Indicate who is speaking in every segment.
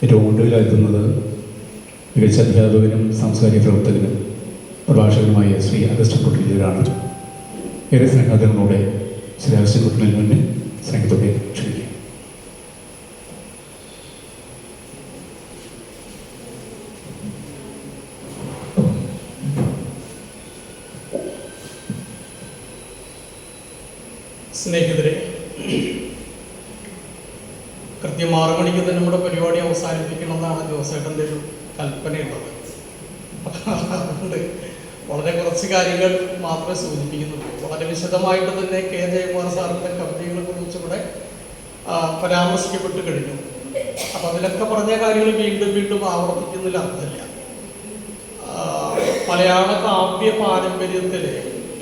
Speaker 1: ഏറ്റവും ഒടുവിലെത്തുന്നത് മികച്ച അധ്യാപകനും സാംസ്കാരിക പ്രവർത്തകനും പ്രഭാഷകനുമായ ശ്രീ അഗസ്റ്റിൻ കുട്ടിയിലാണ്. ഏറെ സ്നേഹാദരങ്ങളോടെ ശ്രീ അഗസ്റ്റിൻ കുട്ടിയിൽ മുന്നേ സ്നേഹത്തോടെ ക്ഷണിക്കുക.
Speaker 2: സ്നേഹിതരെ, കൃത്യം 6 മണിക്ക് തന്നെ നമ്മുടെ പരിപാടി അവസാനിപ്പിക്കണമെന്നാണ് ജോസേട്ടൻ്റെ ഒരു കൽപ്പനയുള്ളത്. അതുകൊണ്ട് വളരെ കുറച്ച് കാര്യങ്ങൾ മാത്രമേ സൂചിപ്പിക്കുന്നുള്ളൂ. വളരെ വിശദമായിട്ട് തന്നെ കെ ജയകുമാർ സാറിൻ്റെ കവിതകളെ കുറിച്ച് ഇവിടെ പരാമർശിക്കപ്പെട്ട് കഴിഞ്ഞു. അപ്പം അതിലൊക്കെ പറഞ്ഞ കാര്യങ്ങൾ വീണ്ടും വീണ്ടും ആവർത്തിക്കുന്നതിൽ അർത്ഥമില്ല. മലയാള കാവ്യ പാരമ്പര്യത്തിൽ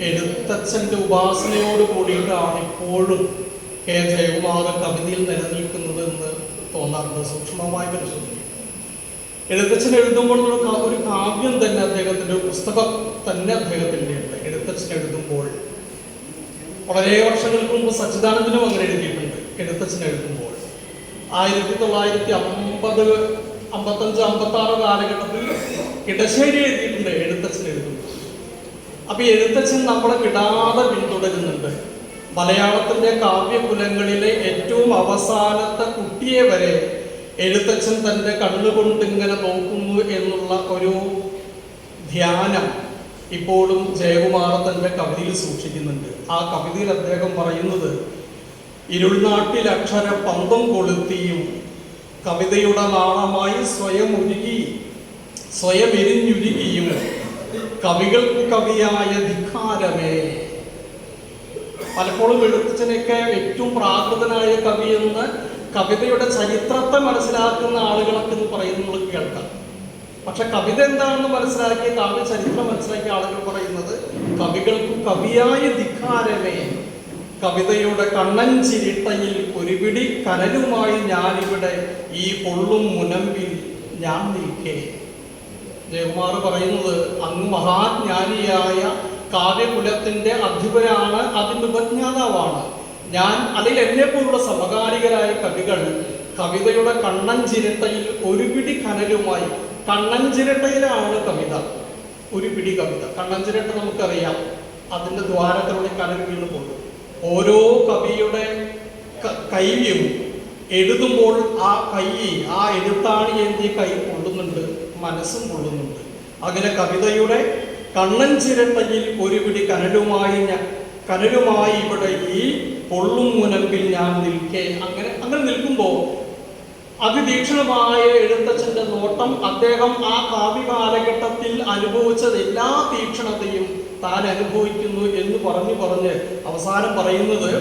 Speaker 2: എഴുത്തച്ഛൻ്റെ ഉപാസനയോട് കൂടിയിട്ടാണ് ഇപ്പോഴും കെ ജയകുമാർ കവിതയിൽ നിലനിൽക്കുന്നത് എന്ന് തോന്നാറുണ്ട്. സൂക്ഷ്മമായി പരിശോധിക്കും. എഴുത്തച്ഛൻ എഴുതുമ്പോൾ ഒരു കാവ്യം തന്നെ അദ്ദേഹത്തിൻ്റെ പുസ്തകം തന്നെ അദ്ദേഹത്തിൻ്റെ ഉണ്ട്. എഴുത്തച്ഛൻ എഴുതുമ്പോൾ വളരെ വർഷങ്ങൾക്ക് മുമ്പ് സച്ചിദാനന്ദനും അങ്ങനെ എഴുതിയിട്ടുണ്ട്. എഴുത്തച്ഛൻ എഴുതുമ്പോൾ 1950, 55, 56 കാലഘട്ടത്തിൽ ഇടശ്ശേരി എഴുതിയിട്ടുണ്ട് എഴുത്തച്ഛൻ എഴുതുമ്പോൾ. അപ്പൊ എഴുത്തച്ഛൻ നമ്മളെ വിടാതെ പിന്തുടരുന്നുണ്ട്. മലയാളത്തിന്റെ കാവ്യകുലങ്ങളിലെ ഏറ്റവും അവസാനത്തെ കുട്ടിയെ വരെ എഴുത്തച്ഛൻ തൻ്റെ കണ്ണുകൊണ്ട് ഇങ്ങനെ നോക്കുന്നു എന്നുള്ള ഒരു ധ്യാനം ഇപ്പോഴും ജയകുമാർ തൻ്റെ കവിതയിൽ സൂക്ഷിക്കുന്നുണ്ട്. ആ കവിതയിൽ അദ്ദേഹം പറയുന്നത്, ഇരുൾനാട്ടിൽ അക്ഷര പന്തം കൊളുത്തിയും കവിതയുടെ നാളമായി സ്വയം എരിഞ്ഞുരുകിയും കവികൾക്ക് കവിയായ ധിക്കാരമേ. പലപ്പോഴും എഴുത്തച്ഛനൊക്കെ ഏറ്റവും പ്രാകൃതനായ കവിയെന്ന് കവിതയുടെ ചരിത്രത്തെ മനസ്സിലാക്കുന്ന ആളുകളൊക്കെ എന്ന് പറയുന്നത് കേൾക്കാം. പക്ഷെ കവിത എന്താണെന്ന് മനസ്സിലാക്കിയ, കാവ്യ ചരിത്രം മനസ്സിലാക്കിയ ആളുകൾ പറയുന്നത് കവികൾക്ക് കവിയായ ധിക്കാരമേ, കവിതയുടെ കണ്ണഞ്ചിരിട്ടയിൽ ഒരു പിടി കനലുമായി ഞാനിവിടെ ഈ പൊള്ളും മുനമ്പിൽ ഞാൻ നിൽക്കേ. ജയകുമാർ പറയുന്നത്, അങ്ങ് മഹാജ്ഞാനിയായ കാവ്യകുലത്തിന്റെ അധിപനാണ്, അതിൻ്റെ ഉപജ്ഞാതാവാണ് ഞാൻ. അതിൽ എന്നെപ്പോലുള്ള സമകാലികരായ കവികൾ കവിതയുടെ കണ്ണഞ്ചിരട്ടയിൽ ഒരു പിടി കനലുമായി, കണ്ണഞ്ചിരട്ടയിലാണ് കവിത, ഒരു പിടി കവിത. കണ്ണഞ്ചിരട്ട നമുക്കറിയാം, അതിൻ്റെ ദ്വാരത്തിലൂടെ കനൽ വീണ് പോകും. ഓരോ കവിയുടെ കൈയും എഴുതുമ്പോൾ ആ എഴുത്താണി എന്തി കൈ കൊള്ളുന്നുണ്ട്, മനസ്സും കൊള്ളുന്നുണ്ട്. അങ്ങനെ കവിതയുടെ കണ്ണഞ്ചിരട്ടയിൽ ഒരു പിടി കനലുമായി ഇവിടെ ഈ പൊള്ളും മുനമ്പിൽ ഞാൻ നിൽക്കേ. അങ്ങനെ നിൽക്കുമ്പോൾ അതിതീക്ഷണമായ എഴുത്തച്ഛൻ്റെ നോട്ടം, അദ്ദേഹം ആ കാവ്യ കാലഘട്ടത്തിൽ അനുഭവിച്ചത് എല്ലാ തീക്ഷണതയും താൻ അനുഭവിക്കുന്നു എന്ന് പറഞ്ഞ് അവസാനം പറയുന്നത്,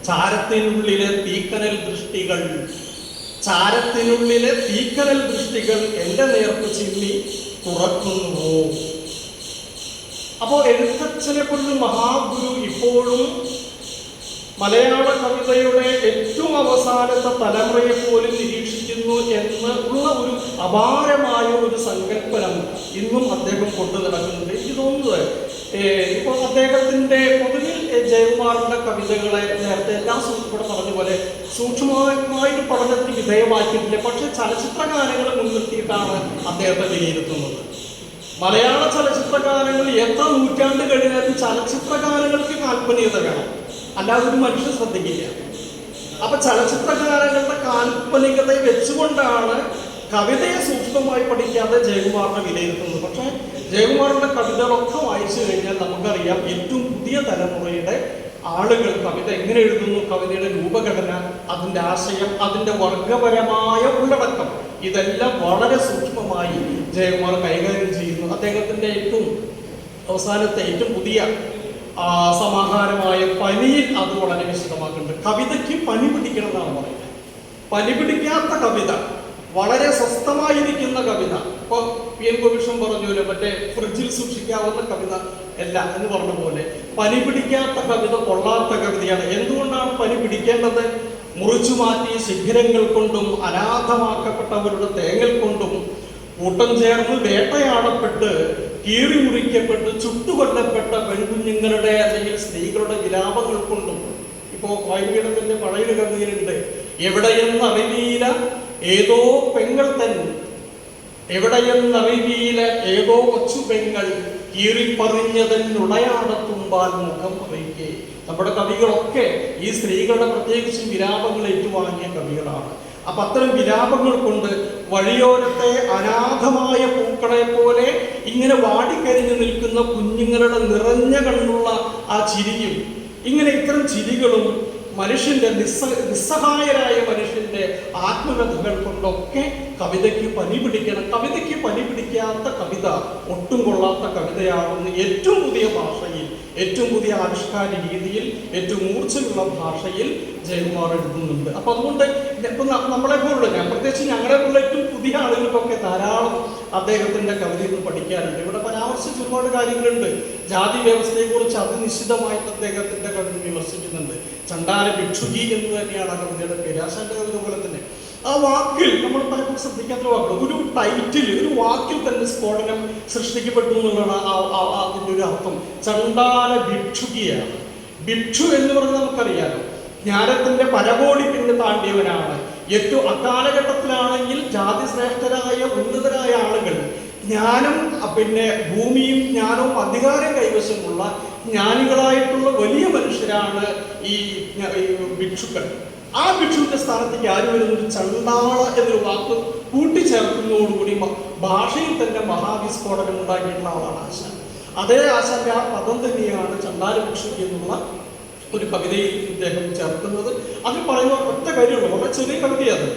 Speaker 2: ചാരത്തിനുള്ളിലെ തീക്കനൽ ദൃഷ്ടികൾ എൻ്റെ നേർക്ക് ചിമ്മി തുറക്കുന്നുവോ. അപ്പോൾ എഴുത്തച്ഛനെ പോലുള്ള മഹാഗുരു ഇപ്പോഴും മലയാള കവിതയുടെ ഏറ്റവും അവസാനത്തെ തലമുറയെ പോലും നിരീക്ഷിക്കുന്നു എന്ന് ഉള്ള ഒരു അപാരമായ ഒരു സങ്കല്പനം ഇന്നും അദ്ദേഹം കൊണ്ടു നടക്കുന്നുണ്ട്. എനിക്ക് തോന്നുന്നത് ഇപ്പോൾ അദ്ദേഹത്തിൻ്റെ പൊതുവിൽ ജയകുമാറിൻ്റെ കവിതകളെ നേരത്തെ എല്ലാം ഇവിടെ പറഞ്ഞ പോലെ സൂക്ഷ്മമായിട്ട് പഠനത്തിന് വിധേയമാക്കിയിട്ടില്ല. പക്ഷെ ചലച്ചിത്ര ഗാനങ്ങൾ മുൻനിർത്തിയിട്ടാണ് അദ്ദേഹത്തെ വിലയിരുത്തുന്നത്. മലയാള ചലച്ചിത്ര ഗാനങ്ങൾ എത്ര നൂറ്റാണ്ട് കഴിഞ്ഞാലും ചലച്ചിത്ര ഗാനങ്ങൾക്ക് കാൽപ്പനികത വേണം, അല്ലാതെ ഒരു മനുഷ്യൻ ശ്രദ്ധിക്കില്ല. അപ്പൊ ചലച്ചിത്ര ഗാനങ്ങളുടെ കാൽപ്പനികതയെ വെച്ചുകൊണ്ടാണ് കവിതയെ സൂക്ഷ്മമായി പഠിക്കാതെ ജയകുമാറിനെ വിലയിരുത്തുന്നത്. പക്ഷെ ജയകുമാറിന്റെ കവിതകളൊക്കെ വായിച്ചു കഴിഞ്ഞാൽ നമുക്കറിയാം ഏറ്റവും പുതിയ തലമുറയുടെ ആളുകൾ കവിത എങ്ങനെ എഴുതുന്നു, കവിതയുടെ രൂപഘടന, അതിൻ്റെ ആശയം, അതിൻ്റെ വർഗപരമായ ഉള്ളടക്കം, ഇതെല്ലാം വളരെ സൂക്ഷ്മമായി ജയകുമാർ കൈകാര്യം ചെയ്യുന്നു. അദ്ദേഹത്തിൻ്റെ ഏറ്റവും അവസാനത്തെ ഏറ്റവും പുതിയ സമാഹാരമായ പനിയിൽ അത് വളരെ വിശദമാക്കുന്നുണ്ട്. കവിതയ്ക്ക് പനി പിടിക്കണം എന്നാണ് പറയുന്നത്. പനി പിടിക്കാത്ത കവിത, വളരെ സ്വസ്ഥമായിരിക്കുന്ന കവിത, ഇപ്പോൾ PN ഗോപികൃഷ്ണൻ പറഞ്ഞല്ലോ, മറ്റേ ഫ്രിഡ്ജിൽ സൂക്ഷിക്കാവുന്ന കവിത അല്ല എന്ന് പറഞ്ഞ പോലെ പനി പിടിക്കാത്ത കവിത കൊള്ളാത്ത കവിതയാണ്. എന്തുകൊണ്ടാണ് പനി പിടിക്കേണ്ടത്? മുറിച്ചു മാറ്റി ശിഖിരങ്ങൾ കൊണ്ടും അനാഥമാക്കപ്പെട്ടവരുടെ തേങ്ങൽ കൊണ്ടും കൂട്ടം ചേർന്ന് വേട്ടയാടപ്പെട്ട് കീറി മുറിക്കപ്പെട്ട് ചുട്ടുകൊല്ലപ്പെട്ട പെൺകുഞ്ഞുങ്ങളുടെ അല്ലെങ്കിൽ സ്ത്രീകളുടെ വിലാപങ്ങൾ കൊണ്ടും. ഇപ്പോൾ വൈദ്യുതത്തിന്റെ പഴയൊരു കവിതയിലുണ്ട്, എവിടെയെന്ന് അറിവിയില ഏതോ പെങ്ങൾ തൻ എവിടെയെന്നറിവിയിലെ ഏതോ കൊച്ചു പെങ്ങൾ കീറിപ്പറിഞ്ഞതെന്നുടയാടത്തുമ്പാൽ മുഖം അറിയിക്കേ. നമ്മുടെ കവികളൊക്കെ ഈ സ്ത്രീകളുടെ പ്രത്യേകിച്ചും വിലാപങ്ങൾ ഏറ്റുവാങ്ങിയ കവികളാണ്. അപ്പൊ അത്തരം വിലാപങ്ങൾ കൊണ്ട് വഴിയോരത്തെ അനാഥമായ പൂക്കളെ പോലെ ഇങ്ങനെ വാടിക്കരിഞ്ഞു നിൽക്കുന്ന കുഞ്ഞുങ്ങളുടെ നിറഞ്ഞ കണ്ണുള്ള ആ ചിരിയും, ഇങ്ങനെ ഇത്തരം ചിരികളും മനുഷ്യന്റെ നിസ്സഹായരായ മനുഷ്യന്റെ ആത്മകഥകൾ കൊണ്ടൊക്കെ കവിതയ്ക്ക് പനി പിടിക്കണം. കവിതയ്ക്ക് പനി പിടിക്കാത്ത കവിത ഒട്ടും കൊള്ളാത്ത കവിതയാണെന്ന് ഏറ്റവും പുതിയ ഭാഷയിൽ, ഏറ്റവും പുതിയ ആവിഷ്കാര രീതിയിൽ, ഏറ്റവും മൂർച്ചയുള്ള ഭാഷയിൽ ജയകുമാർ എഴുതുന്നുണ്ട്. അപ്പൊ അതുകൊണ്ട് ഇപ്പൊ നമ്മളെ പോലുള്ള, ഞാൻ പ്രത്യേകിച്ച് ഞങ്ങളെ പോലുള്ള ഏറ്റവും പുതിയ ആളുകൾക്കൊക്കെ ധാരാളം അദ്ദേഹത്തിന്റെ കവിതയിൽ നിന്ന് പഠിക്കാനുണ്ട്. ഇവിടെ പരാമർശിച്ച ഒരുപാട് കാര്യങ്ങളുണ്ട്. ജാതി വ്യവസ്ഥയെ കുറിച്ച് അതിനിശ്ചിതമായിട്ട് അദ്ദേഹത്തിന്റെ കവിത വിമർശിക്കുന്നുണ്ട്. ചണ്ടാല ഭിക്ഷുകി എന്ന് തന്നെയാണ് ആ കവിതയുടെ പേര്. ആശാന്റെ കവിത പോലെ തന്നെ ആ വാക്കിൽ നമ്മൾ പലപ്പോഴും ശ്രദ്ധിക്കാത്ത വാക്കുകൾ, ഒരു ടൈറ്റിൽ, ഒരു വാക്കിൽ തന്നെ സ്ഫോടനം സൃഷ്ടിക്കപ്പെട്ടു എന്നുള്ളതാണ് അതിൻ്റെ ഒരു അർത്ഥം. ചണ്ടാല ഭിക്ഷുകിയാണ്. ഭിക്ഷു എന്ന് പറഞ്ഞാൽ നമുക്കറിയാലോ, ജ്ഞാനത്തിന്റെ പരകോടി പിന്നെ താണ്ടിയവനാണ്. ഏറ്റവും അക്കാലഘട്ടത്തിലാണെങ്കിൽ ജാതി ശ്രേഷ്ഠരായ ഉന്നതരായ ആളുകൾ, ജ്ഞാനം പിന്നെ ഭൂമിയും ജ്ഞാനവും അധികാരം കൈവശമുള്ള ജ്ഞാനികളായിട്ടുള്ള വലിയ മനുഷ്യരാണ് ഈ ഭിക്ഷുക്കൾ. ആ ഭിക്ഷുവിന്റെ സ്ഥാനത്തേക്ക് ആര് വരുന്ന ഒരു ചണ്ടാള എന്നൊരു വാക്ക് കൂട്ടിച്ചേർക്കുന്നതോടുകൂടി ഭാഷയിൽ തന്നെ മഹാവിസ്ഫോടനം ഉണ്ടാക്കിയിട്ടുള്ള ആളാണ് ആശാൻ. അതേ ആശാന്റെ ആ പദം തന്നെയാണ് ചണ്ടാല ഭിക്ഷുക്ക് എന്നുള്ള ഒരു കവിതയിൽ ഇദ്ദേഹം ചേർക്കുന്നത്. അതിൽ പറയുന്ന ഒറ്റ കാര്യമുള്ളൂ, വളരെ ചെറിയ കവിതയാണ്.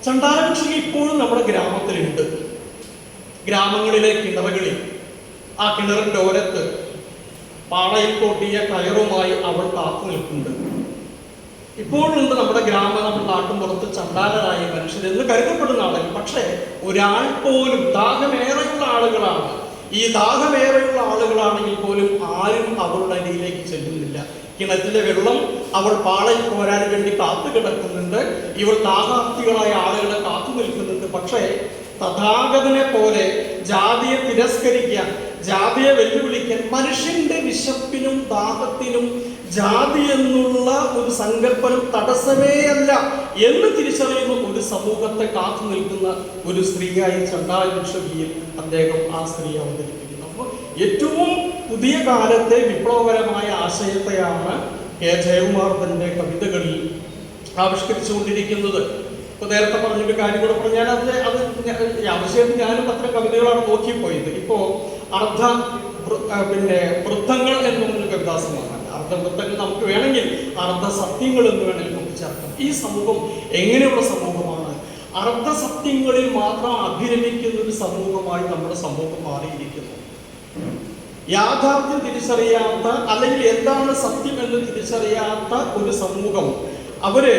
Speaker 2: ചണ്ടാല ഭിക്ഷുക്ക് ഇപ്പോഴും നമ്മുടെ ഗ്രാമത്തിലുണ്ട്. ഗ്രാമങ്ങളിലെ കിണറുകളിൽ, ആ കിണറിന്റെ ഓരത്ത് പാളയിൽ കൊട്ടിയ കയറുമായി അവൾ കാത്തു നിൽക്കുന്നുണ്ട്. ഇപ്പോഴുണ്ട് നമ്മുടെ നമ്മുടെ നാട്ടുമ്പുറത്ത് ചണ്ടാലരായ മനുഷ്യരെന്ന് കരുതപ്പെടുന്ന ആളുകൾ. പക്ഷേ ഒരാൾ പോലും, ദാഹമേറെയുള്ള ആളുകളാണ്, ഈ ദാഹമേറെയുള്ള ആളുകളാണെങ്കിൽ പോലും ആരും അവളുടെ അരിയിലേക്ക് ചെല്ലുന്നില്ല. കിണറ്റിലെ വെള്ളം അവൾ പാളയിൽ കോരാൻ വേണ്ടി കാത്തു കിടക്കുന്നുണ്ട്. ഇവൾ ദാഹാർത്ഥികളായ ആളുകളെ കാത്തു നിൽക്കുന്നുണ്ട്. പക്ഷേ തഥാഗതനെ പോലെ ജാതിയെ തിരസ്കരിക്കാൻ, ജാതിയെ വെല്ലുവിളിക്കാൻ, മനുഷ്യന്റെ വിശപ്പിനും ദാഹത്തിനും ജാതി എന്നുള്ള ഒരു സങ്കല്പനം തടസ്സമേ അല്ല എന്ന് തിരിച്ചറിയുന്ന ഒരു സമൂഹത്തെ കാത്തു നിൽക്കുന്ന ഒരു സ്ത്രീയായി ചണ്ടാല ഭിക്ഷുകിയിൽ അദ്ദേഹം ആ സ്ത്രീ അവതരിപ്പിക്കുന്നു. അപ്പോൾ ഏറ്റവും പുതിയ കാലത്തെ വിപ്ലവകരമായ ആശയത്തെയാണ് കെ ജയകുമാർ തന്റെ കവിതകളിൽ ആവിഷ്കരിച്ചുകൊണ്ടിരിക്കുന്നത്. ഇപ്പൊ നേരത്തെ പറഞ്ഞൊരു കാര്യം കൂടെ പറഞ്ഞാൽ അത് ആവശ്യത്തിൽ ഞാനും അത്തരം കവിതകളാണ് നോക്കിപ്പോയത്. ഇപ്പോ വൃത്തങ്ങൾ എന്നൊരു കവിതാസമാണ്. അർദ്ധവൃത്തങ്ങൾ നമുക്ക് വേണമെങ്കിൽ അർദ്ധസത്യങ്ങൾ എന്ന് വേണമെങ്കിൽ കൂട്ടിച്ചേർക്കാം. ഈ സമൂഹം എങ്ങനെയുള്ള സമൂഹമാണ്? അർദ്ധസത്യങ്ങളിൽ മാത്രം അഭിരമിക്കുന്ന ഒരു സമൂഹമായി നമ്മുടെ സമൂഹം മാറിയിരിക്കുന്നു. യാഥാർത്ഥ്യം തിരിച്ചറിയാത്ത, അല്ലെങ്കിൽ എന്താണ് സത്യം എന്ന് തിരിച്ചറിയാത്ത ഒരു സമൂഹം, അവര്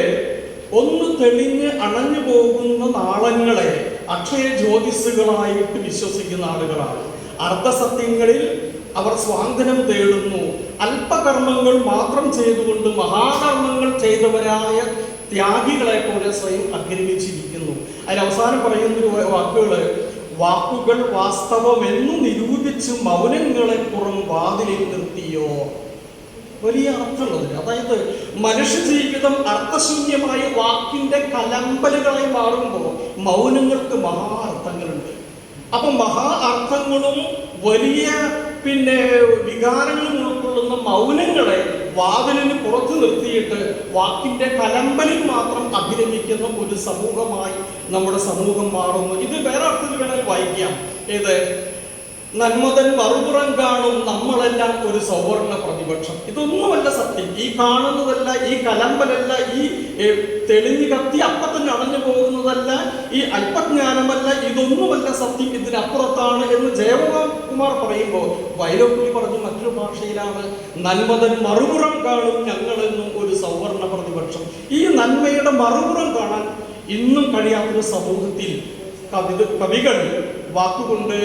Speaker 2: ഒന്ന് തെളിഞ്ഞ് അണഞ്ഞു പോകുന്ന നാളങ്ങളെ അക്ഷയ ജ്യോതിസുകളായിട്ട് വിശ്വസിക്കുന്ന ആളുകളാണ്. അർദ്ധസത്യങ്ങളിൽ അവർ സ്വാതന്ത്ര്യം തേടുന്നു. അല്പകർമ്മങ്ങൾ മാത്രം ചെയ്തുകൊണ്ട് മഹാകർമ്മങ്ങൾ ചെയ്തവരായ ത്യാഗികളെ പോലെ സ്വയം അഗ്രഹിച്ചിരിക്കുന്നു. അതിനവസാനം പറയുന്നൊരു വാക്കുകൾ വാസ്തവമെന്നു നിരൂപിച്ച് മൗനങ്ങളെ പുറം വാതിലിൽ നിർത്തിയോ. വലിയ അർത്ഥമുള്ളതിന്, അതായത് മനുഷ്യ ജീവിതം അർത്ഥശൂന്യമായ വാക്കിന്റെ കലമ്പലുകളായി മാറുമ്പോൾ മൗനങ്ങൾക്ക് മഹാ അർത്ഥങ്ങളുണ്ട്. അപ്പൊ മഹാ അർത്ഥങ്ങളും വലിയ വികാരങ്ങളും ഉൾക്കൊള്ളുന്ന മൗനങ്ങളെ വാതിലിന് പുറത്തു നിർത്തിയിട്ട് വാക്കിന്റെ കലമ്പലിൽ മാത്രം അഭിരമിക്കുന്ന ഒരു സമൂഹമായി നമ്മുടെ സമൂഹം മാറുന്നു. ഇത് വേറെ അർത്ഥത്തിൽ വേണമെങ്കിൽ വായിക്കാം. ഏത് നന്മതൻ മറുപുറം കാണും നമ്മളെല്ലാം ഒരു സൗവർണ പ്രതിപക്ഷം. ഇതൊന്നുമല്ല സത്യം. ഈ കാണുന്നതല്ല, ഈ കലമ്പലല്ല, ഈ തെളിഞ്ഞു കത്തി അപ്പൊ തന്നെ അണഞ്ഞു പോകുന്നതല്ല, ഈ അല്പജ്ഞാനമല്ല, ഇതൊന്നുമല്ല സത്യം, ഇതിനപ്പുറത്താണ് എന്ന് ജയകുമാർ പറയുമ്പോൾ വൈലോപ്പിള്ളി പറഞ്ഞു മറ്റൊരു ഭാഷയിലാണ്, നന്മതൻ മറുപുറം കാണും ഞങ്ങളെന്നും ഒരു സൗവർണ പ്രതിപക്ഷം. ഈ നന്മയുടെ മറുപുറം കാണാൻ ഇന്നും കഴിയാത്തൊരു സമൂഹത്തിൽ കവികൾ വാക്കുകൊണ്ട്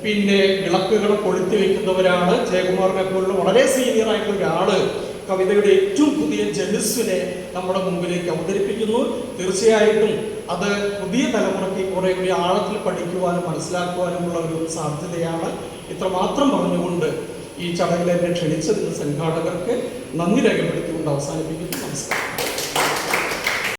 Speaker 2: വിളക്കുകളെ കൊളുത്തി വെക്കുന്നവരാണ്. ജയകുമാറിനെ പോലുള്ള വളരെ സീനിയർ ആയിട്ടുള്ള ഒരാള് കവിതയുടെ ഏറ്റവും പുതിയ ജനുസിനെ നമ്മുടെ മുമ്പിലേക്ക് അവതരിപ്പിക്കുന്നു. തീർച്ചയായിട്ടും അത് പുതിയ തലമുറയ്ക്ക് കുറെ കൂടി ആഴത്തിൽ പഠിക്കുവാനും മനസ്സിലാക്കുവാനുമുള്ള ഒരു സാധ്യതയാണ്. ഇത്രമാത്രം പറഞ്ഞുകൊണ്ട് ഈ ചടങ്ങിൽ എന്നെ ക്ഷണിച്ചതിന് സംഘാടകർക്ക് നന്ദി രേഖപ്പെടുത്തിക്കൊണ്ട് അവസാനിപ്പിക്കുന്നു.